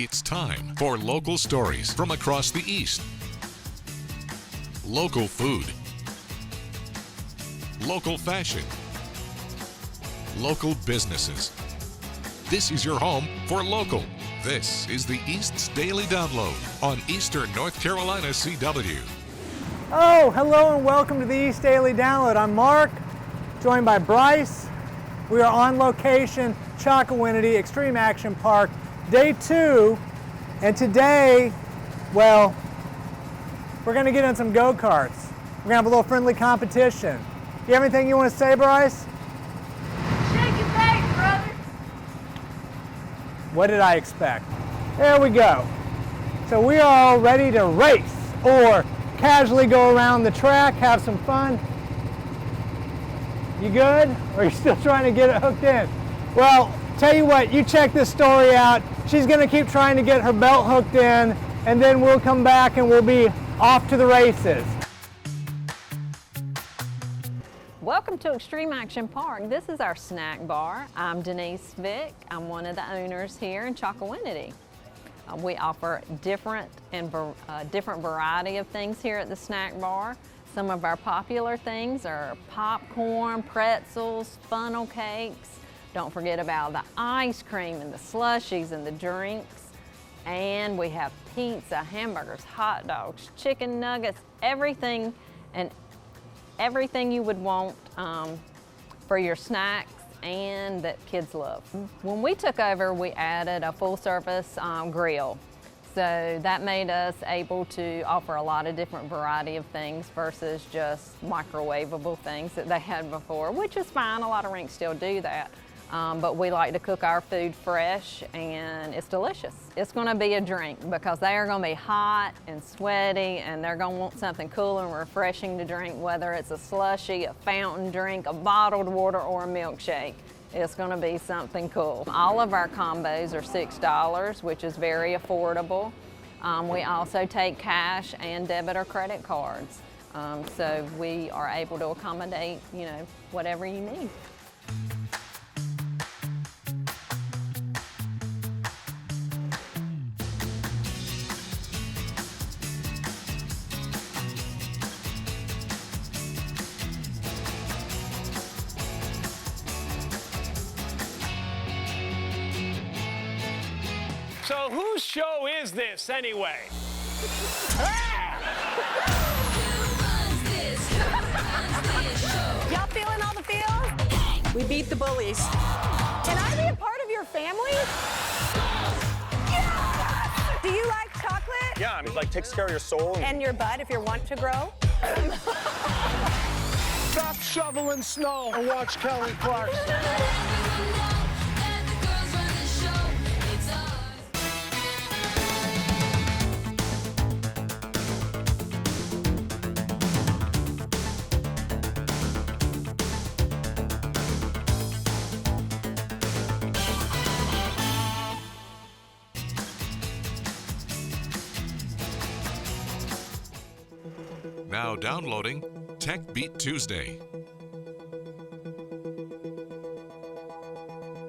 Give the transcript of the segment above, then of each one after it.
It's time for local stories from across the East. Local food. Local fashion. Local businesses. This is your home for local. This is the East's Daily Download on Eastern North Carolina CW. Oh, hello and welcome to the East Daily Download. I'm Mark, joined by Bryce. We are on location, Chocowinity Extreme Action Park, day 2. And today, well, we're going to get in some go-karts. We're going to have a little friendly competition. You have anything you want to say, Bryce? Shake your face, brother. What did I expect? There we go. So we are all ready to race or casually go around the track, have some fun. You good? Or are you still trying to get it hooked in? Well, tell you what, you check this story out. She's gonna keep trying to get her belt hooked in, and then we'll come back and we'll be off to the races. Welcome to Extreme Action Park. This is our snack bar. I'm Denise Vick. I'm one of the owners here in Chocowinity. We offer different variety of things here at the snack bar. Some of our popular things are popcorn, pretzels, funnel cakes. Don't forget about the ice cream and the slushies and the drinks. And we have pizza, hamburgers, hot dogs, chicken nuggets, everything you would want for your snacks and that kids love. When we took over, we added a full-service grill. So that made us able to offer a lot of different variety of things versus just microwavable things that they had before, which is fine. A lot of rinks still do that. But we like to cook our food fresh and it's delicious. It's gonna be a drink because they are gonna be hot and sweaty and they're gonna want something cool and refreshing to drink, whether it's a slushie, a fountain drink, a bottled water, or a milkshake. It's gonna be something cool. All of our combos are $6, which is very affordable. We also take cash and debit or credit cards. So we are able to accommodate, whatever you need. So whose show is this, anyway? Y'all feeling all the feels? We beat the bullies. Can I be a part of your family? Yes! Do you like chocolate? Yeah, I mean, like, takes care of your soul. And your butt if you want to grow? Stop shoveling snow and watch Kelly Clarkson. Now downloading Tech Beat Tuesday.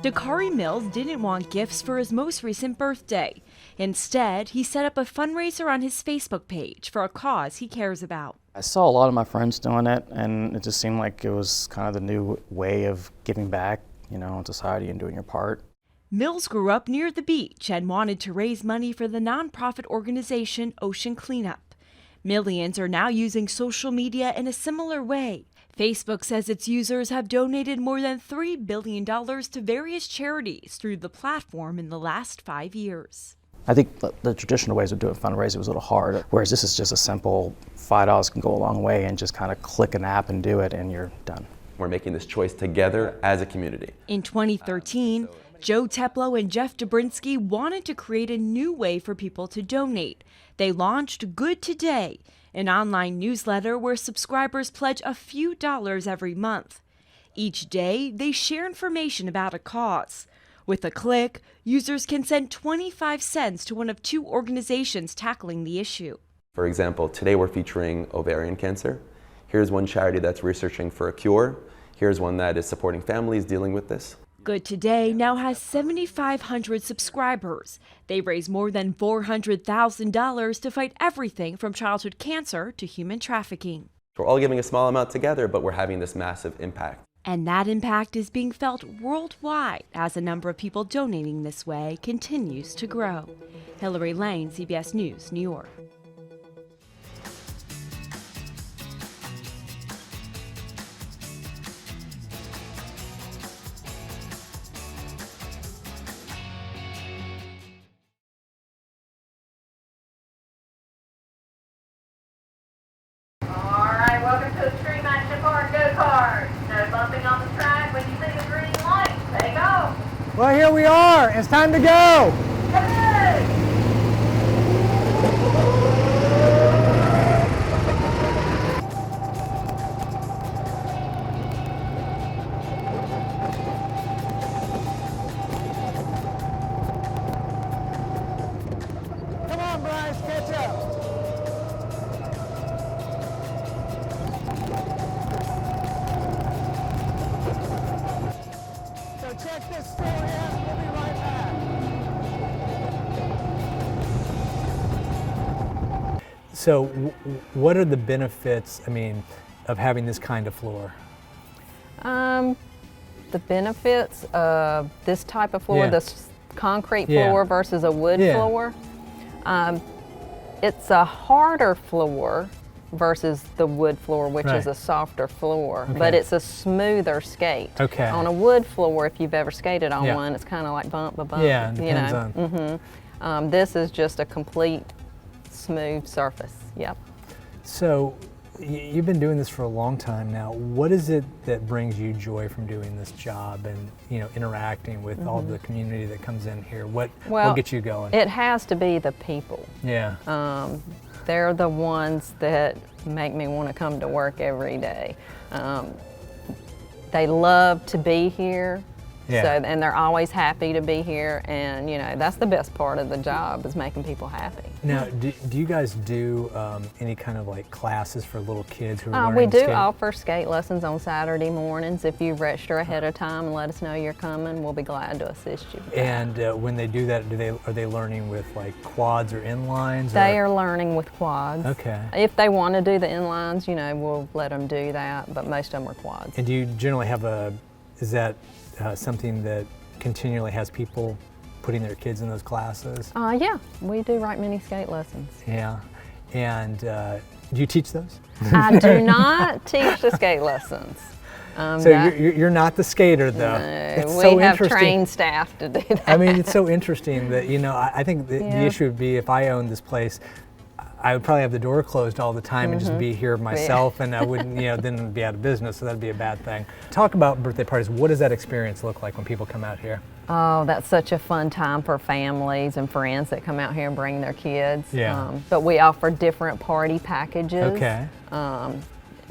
Dakari Mills didn't want gifts for his most recent birthday. Instead, he set up a fundraiser on his Facebook page for a cause he cares about. I saw a lot of my friends doing it, and it just seemed like it was kind of the new way of giving back, in society and doing your part. Mills grew up near the beach and wanted to raise money for the nonprofit organization Ocean Cleanup. Millions are now using social media in a similar way. Facebook says its users have donated more than $3 billion to various charities through the platform in the last 5 years. I think the traditional ways of doing fundraising was a little hard, whereas this is just a simple $5 can go a long way and just kind of click an app and do it and you're done. We're making this choice together as a community. In 2013, Joe Teplow and Jeff Dobrinsky wanted to create a new way for people to donate. They launched Good Today, an online newsletter where subscribers pledge a few dollars every month. Each day, they share information about a cause. With a click, users can send 25 cents to one of 2 organizations tackling the issue. For example, today we're featuring ovarian cancer. Here's one charity that's researching for a cure. Here's one that is supporting families dealing with this. Good Today now has 7,500 subscribers. They raise more than $400,000 to fight everything from childhood cancer to human trafficking. We're all giving a small amount together, but we're having this massive impact. And that impact is being felt worldwide as the number of people donating this way continues to grow. Hillary Lane, CBS News, New York. Alright, welcome to Extreme Action Park Go-Kart. No bumping on the track. When you see the green light, take off. Well, here we are. It's time to go. Hey! Come on, Bryce, catch up. So check this story out. We'll be right back. So what are the benefits, of having this kind of floor? The benefits of this type of floor, Yeah. this concrete Yeah. floor versus a wood Yeah. floor, it's a harder floor versus the wood floor, which is Right. a softer floor, Okay. but it's a smoother skate. Okay. On a wood floor, if you've ever skated on Yeah. one, it's kind of like bump, bump. Yeah, it you depends know. on. This is just a complete smooth surface. Yep. So you've been doing this for a long time now. What is it that brings you joy from doing this job and interacting with all the community that comes in here? What gets you going? It has to be the people. Yeah. They're the ones that make me want to come to work every day. They love to be here, Yeah. and they're always happy to be here, and that's the best part of the job, is making people happy. Now, do you guys do any kind of like classes for little kids who are We learning do skate? offer skate lessons on Saturday mornings. If you register ahead of time and let us know you're coming, we'll be glad to assist you with that. And when they do that, are they learning with like quads or inlines? They are learning with quads. Okay. If they want to do the inlines, we'll let them do that, but most of them are quads. And do you generally have is that something that continually has people putting their kids in those classes? Yeah, we do right many skate lessons. Yeah. And do you teach those? I do not teach the skate lessons. So you're not the skater, though. It's we so have interesting. trained staff to do that. I mean, it's so interesting that, I think the issue would be if I owned this place, I would probably have the door closed all the time and just be here myself, and I wouldn't, then be out of business, so that'd be a bad thing. Talk about birthday parties. What does that experience look like when people come out here? Oh, that's such a fun time for families and friends that come out here and bring their kids. Yeah. But we offer different party packages. Okay.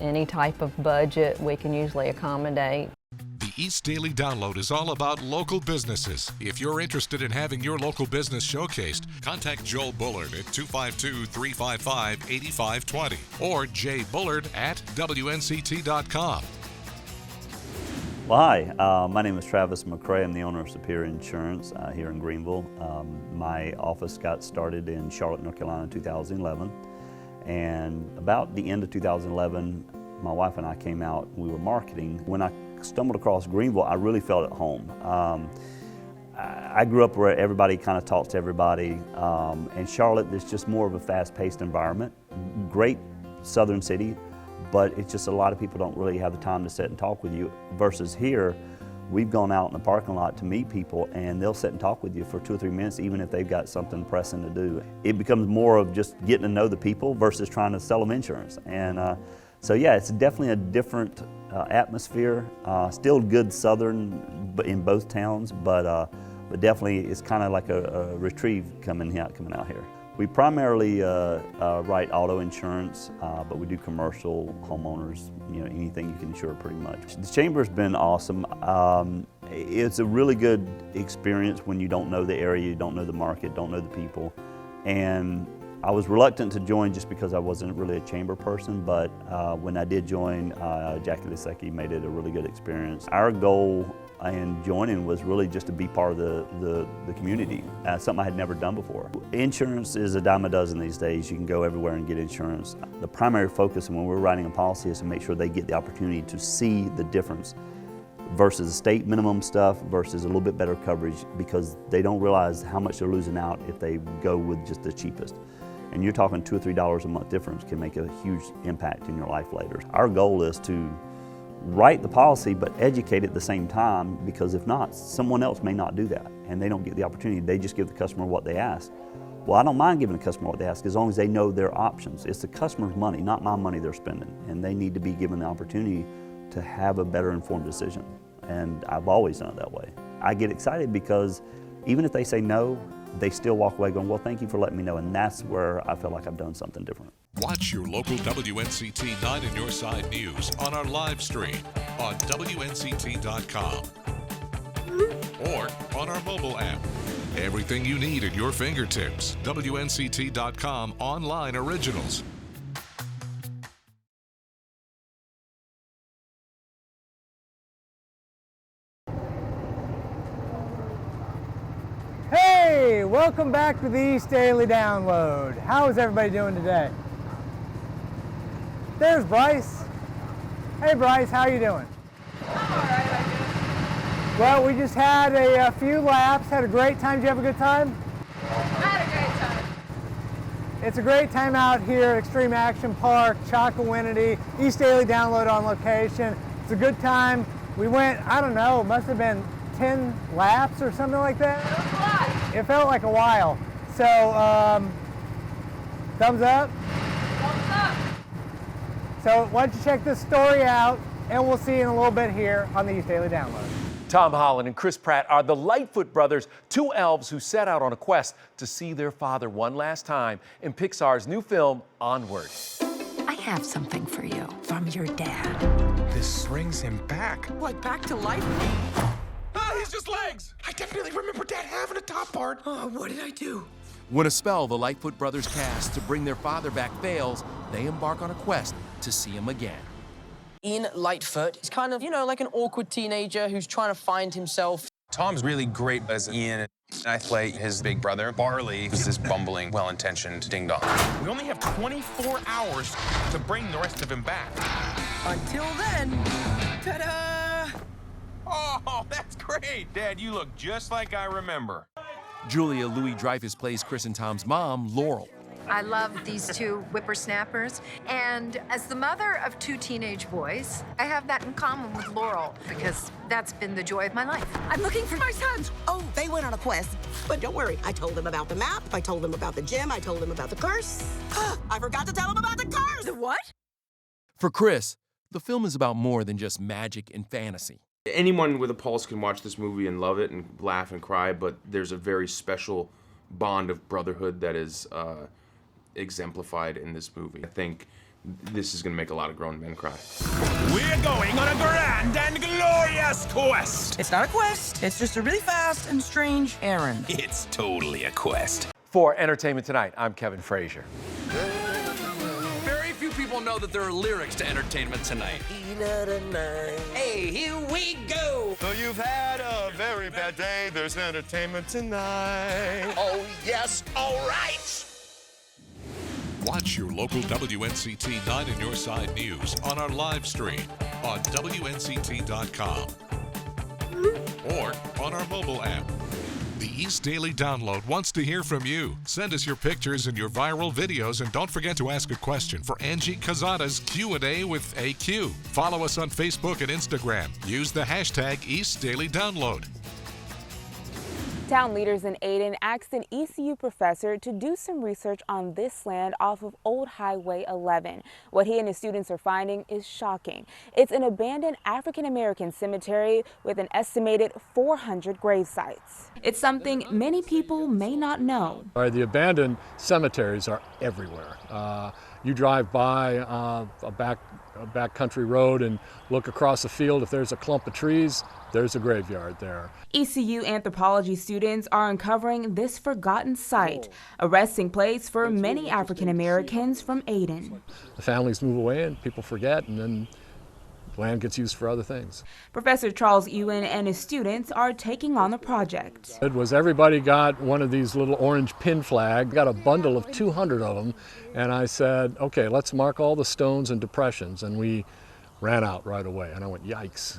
Any type of budget we can usually accommodate. The East Daily Download is all about local businesses. If you're interested in having your local business showcased, contact Joel Bullard at 252-355-8520 or jbullard@WNCT.com. Well, hi, my name is Travis McCray. I'm the owner of Superior Insurance here in Greenville. My office got started in Charlotte, North Carolina in 2011. And about the end of 2011, my wife and I came out, we were marketing. When I stumbled across Greenville, I really felt at home. I grew up where everybody kind of talks to everybody. And Charlotte, there's just more of a fast-paced environment. Great southern city, but it's just a lot of people don't really have the time to sit and talk with you. Versus here, we've gone out in the parking lot to meet people and they'll sit and talk with you for 2 or 3 minutes, even if they've got something pressing to do. It becomes more of just getting to know the people versus trying to sell them insurance. And so yeah, it's definitely a different atmosphere. Still good southern in both towns, but definitely it's kind of like a retrieve coming out here. We primarily write auto insurance, but we do commercial, homeowners, anything you can insure pretty much. The Chamber's been awesome. It's a really good experience when you don't know the area, you don't know the market, don't know the people. And I was reluctant to join just because I wasn't really a Chamber person, but when I did join, Jackie Lisecki made it a really good experience. Our goal and joining was really just to be part of the community, something I had never done before. Insurance is a dime a dozen these days. You can go everywhere and get insurance. The primary focus when we're writing a policy is to make sure they get the opportunity to see the difference versus the state minimum stuff versus a little bit better coverage, because they don't realize how much they're losing out if they go with just the cheapest. And you're talking $2 or $3 a month difference can make a huge impact in your life later. Our goal is to write the policy but educate at the same time, because if not, someone else may not do that and they don't get the opportunity. They just give the customer what they ask. Well, I don't mind giving the customer what they ask as long as they know their options. It's the customer's money, not my money they're spending, and they need to be given the opportunity to have a better informed decision. And I've always done it that way. I get excited because even if they say no, they still walk away going, well, thank you for letting me know, and that's where I feel like I've done something different. Watch your local WNCT 9 in your side news on our live stream on WNCT.com or on our mobile app. Everything you need at your fingertips. WNCT.com online originals. Hey, welcome back to the East Daily Download. How is everybody doing today? There's Bryce. Hey Bryce, how you doing? I'm all right, I guess. Well, we just had a few laps, had a great time. Did you have a good time? I had a great time. It's a great time out here at Extreme Action Park, Chocowinity, East Daily Download on location. It's a good time. We went, I don't know, must have been 10 laps or something like that. It was a lot. It felt like a while. So, thumbs up? Thumbs up. So why don't you check this story out, and we'll see you in a little bit here on the East Daily Download. Tom Holland and Chris Pratt are the Lightfoot brothers, two elves who set out on a quest to see their father one last time in Pixar's new film, Onward. I have something for you from your dad. This brings him back. What, back to life? Ah, he's just legs. I definitely remember Dad having a top part. Oh, what did I do? When a spell the Lightfoot brothers cast to bring their father back fails, they embark on a quest to see him again. Ian Lightfoot is kind of, like an awkward teenager who's trying to find himself. Tom's really great as Ian. I play his big brother, Barley, who's this bumbling, well-intentioned ding-dong. We only have 24 hours to bring the rest of him back. Until then, ta-da! Oh, that's great. Dad, you look just like I remember. Julia Louis-Dreyfus plays Chris and Tom's mom, Laurel. I love these two whippersnappers, and as the mother of two teenage boys, I have that in common with Laurel, because that's been the joy of my life. I'm looking for my sons. Oh, they went on a quest, but don't worry. I told them about the map, I told them about the gym, I told them about the curse. I forgot to tell them about the curse! The what? For Chris, the film is about more than just magic and fantasy. Anyone with a pulse can watch this movie and love it and laugh and cry, but there's a very special bond of brotherhood that is exemplified in this movie. I think this is going to make a lot of grown men cry. We're going on a grand and glorious quest. It's not a quest. It's just a really fast and strange errand. It's totally a quest. For Entertainment Tonight, I'm Kevin Frazier. Very few people know that there are lyrics to Entertainment Tonight. Hey, here we go. So you've had a very bad day. There's entertainment tonight. Oh, yes. All right. Watch your local WNCT 9 in your side news on our live stream on WNCT.com or on our mobile app. The East Daily Download wants to hear from you. Send us your pictures and your viral videos, and don't forget to ask a question for Angie Cazada's Q&A with AQ. Follow us on Facebook and Instagram. Use the hashtag East Daily Download. Town leaders in Ayden asked an ECU professor to do some research on this land off of Old Highway 11. What he and his students are finding is shocking. It's an abandoned African-American cemetery with an estimated 400 grave sites. It's something many people may not know. The abandoned cemeteries are everywhere. You drive by a back country road and look across the field. If there's a clump of trees, there's a graveyard there. ECU anthropology students are uncovering this forgotten site, a resting place for many African Americans from Ayden. The families move away and people forget, and then land gets used for other things. Professor Charles Ewan and his students are taking on the project. It was everybody got one of these little orange pin flags, got a bundle of 200 of them, and I said, okay, let's mark all the stones and depressions, and we ran out right away. And I went, yikes,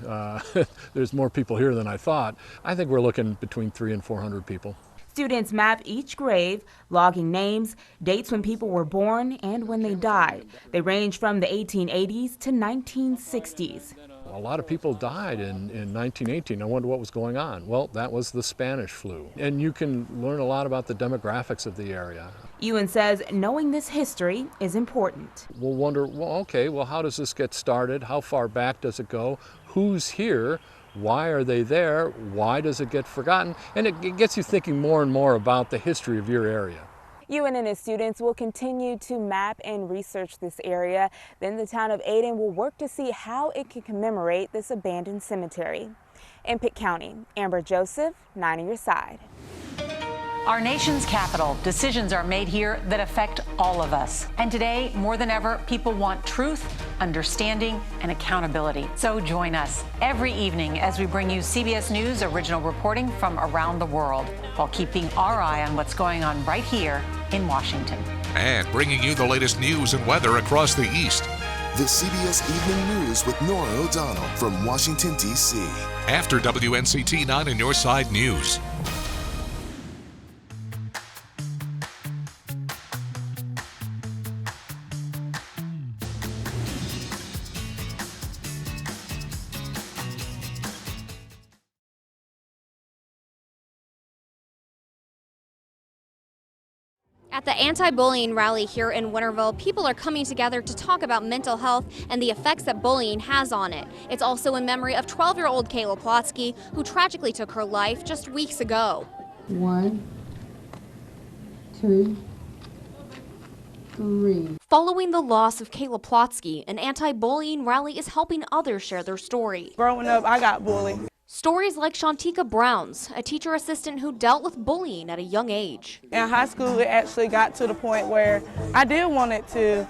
there's more people here than I thought. I think we're looking between 300 and 400 people. Students map each grave, logging names, dates when people were born, and when they died. They range from the 1880s to 1960s. A lot of people died in 1918. I wonder what was going on. Well, that was the Spanish flu. And you can learn a lot about the demographics of the area. Ewan says knowing this history is important. We'll wonder, well, okay, well, how does this get started? How far back does it go? Who's here? Why are they there? Why does it get forgotten? And it gets you thinking more and more about the history of your area. Ewan and his students will continue to map and research this area. Then the town of Ayden will work to see how it can commemorate this abandoned cemetery. In Pitt County, Amber Joseph, 9 on your side. Our nation's capital, decisions are made here that affect all of us. And today, more than ever, people want truth, understanding, and accountability. So join us every evening as we bring you CBS News original reporting from around the world, while keeping our eye on what's going on right here in Washington. And bringing you the latest news and weather across the East. The CBS Evening News with Nora O'Donnell from Washington, D.C. After WNCT 9 on your side news. At the anti-bullying rally here in Winterville, people are coming together to talk about mental health and the effects that bullying has on it. It's also in memory of 12-year-old Kayla Plotsky, who tragically took her life just weeks ago. 1, 2, 3. Following the loss of Kayla Plotsky, an anti-bullying rally is helping others share their story. Growing up, I got bullied. Stories like Shantika Brown's, a teacher assistant who dealt with bullying at a young age. In high school, it actually got to the point where I did want it to,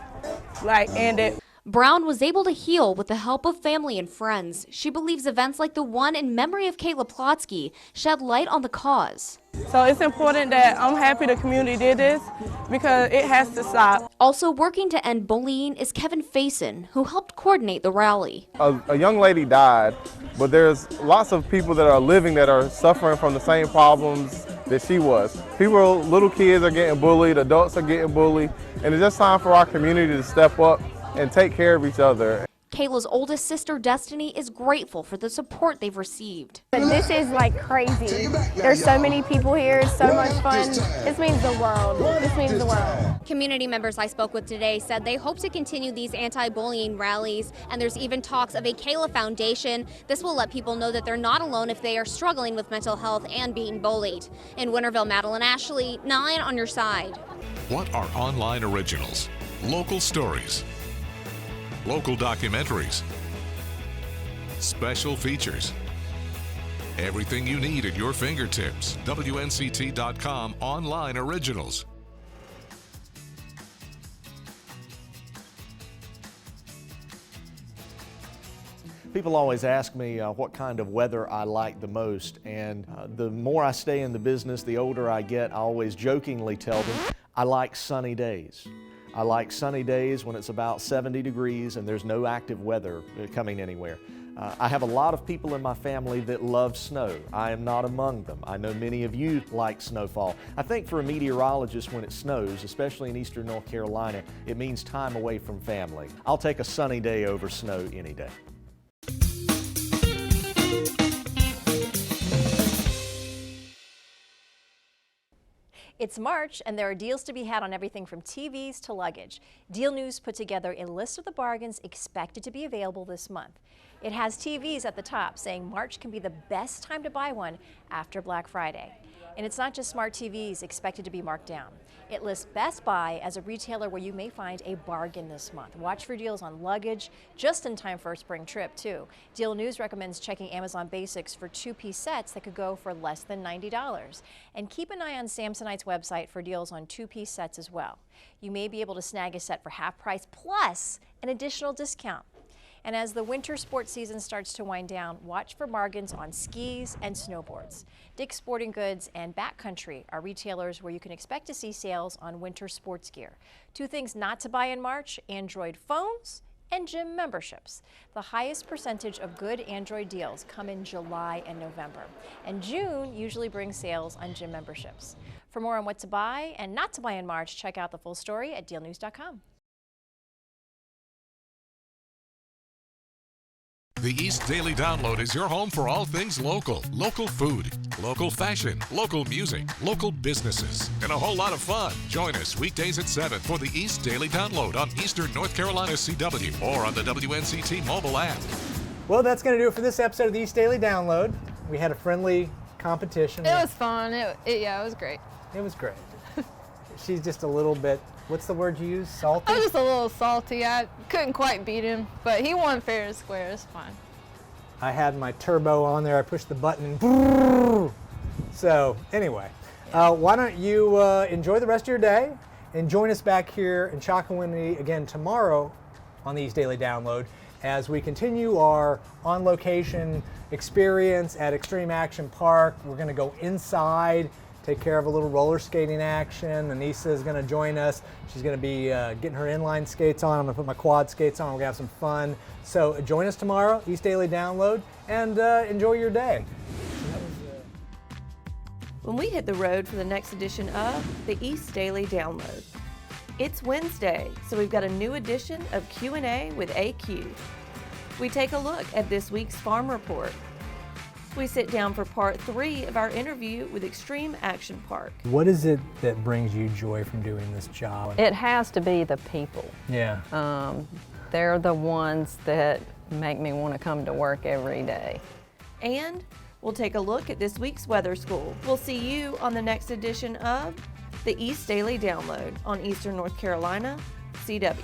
end it. Brown was able to heal with the help of family and friends. She believes events like the one in memory of Kayla Plotsky shed light on the cause. So it's important that I'm happy the community did this because it has to stop. Also working to end bullying is Kevin Faison, who helped coordinate the rally. A young lady died, but there's lots of people that are living that are suffering from the same problems that she was. Little kids are getting bullied, adults are getting bullied, and it's just time for our community to step up and take care of each other. Kayla's oldest sister, Destiny, is grateful for the support they've received. This is crazy. There's so many people here, it's so much fun. This means the world. This means the world. Community members I spoke with today said they hope to continue these anti-bullying rallies, and there's even talks of a Kayla Foundation. This will let people know that they're not alone if they are struggling with mental health and being bullied. In Winterville, Madeline Ashley, 9 on your side. What are online originals? Local stories. Local documentaries, special features, everything you need at your fingertips. WNCT.com online originals. People always ask me what kind of weather I like the most, and the more I stay in the business, the older I get, I always jokingly tell them I like sunny days. I like sunny days when it's about 70 degrees and there's no active weather coming anywhere. I have a lot of people in my family that love snow. I am not among them. I know many of you like snowfall. I think for a meteorologist, when it snows, especially in eastern North Carolina, it means time away from family. I'll take a sunny day over snow any day. It's March, and there are deals to be had on everything from TVs to luggage. Deal News put together a list of the bargains expected to be available this month. It has TVs at the top, saying March can be the best time to buy one after Black Friday. And it's not just smart TVs expected to be marked down. It lists Best Buy as a retailer where you may find a bargain this month. Watch for deals on luggage, just in time for a spring trip, too. Deal News recommends checking Amazon Basics for 2-piece sets that could go for less than $90. And keep an eye on Samsonite's website for deals on 2-piece sets as well. You may be able to snag a set for half price plus an additional discount. And as the winter sports season starts to wind down, watch for bargains on skis and snowboards. Dick's Sporting Goods and Backcountry are retailers where you can expect to see sales on winter sports gear. Two things not to buy in March: Android phones and gym memberships. The highest percentage of good Android deals come in July and November. And June usually brings sales on gym memberships. For more on what to buy and not to buy in March, check out the full story at dealnews.com. The East Daily Download is your home for all things local. Local food, local fashion, local music, local businesses, and a whole lot of fun. Join us weekdays at 7 for the East Daily Download on Eastern North Carolina CW or on the WNCT mobile app. Well, that's going to do it for this episode of the East Daily Download. We had a friendly competition. It was fun. Yeah, it was great. It was great. She's just a little bit, what's the word you use? Salty? I was just a little salty. I couldn't quite beat him, but he won fair and square. It's fine. I had my turbo on there. I pushed the button and so anyway, why don't you enjoy the rest of your day and join us back here in Chocowinity again tomorrow on the East Daily Download as we continue our on-location experience at Extreme Action Park. We're going to go inside, take care of a little roller skating action. Anissa is going to join us. She's going to be getting her inline skates on. I'm going to put my quad skates on. We're going to have some fun. So join us tomorrow, East Daily Download, and enjoy your day. When we hit the road for the next edition of the East Daily Download. It's Wednesday, so we've got a new edition of Q&A with AQ. We take a look at this week's Farm Report. We sit down for part 3 of our interview with Extreme Action Park. What is it that brings you joy from doing this job? It has to be the people. Yeah. They're the ones that make me want to come to work every day. And we'll take a look at this week's weather school. We'll see you on the next edition of the East Daily Download on Eastern North Carolina CW.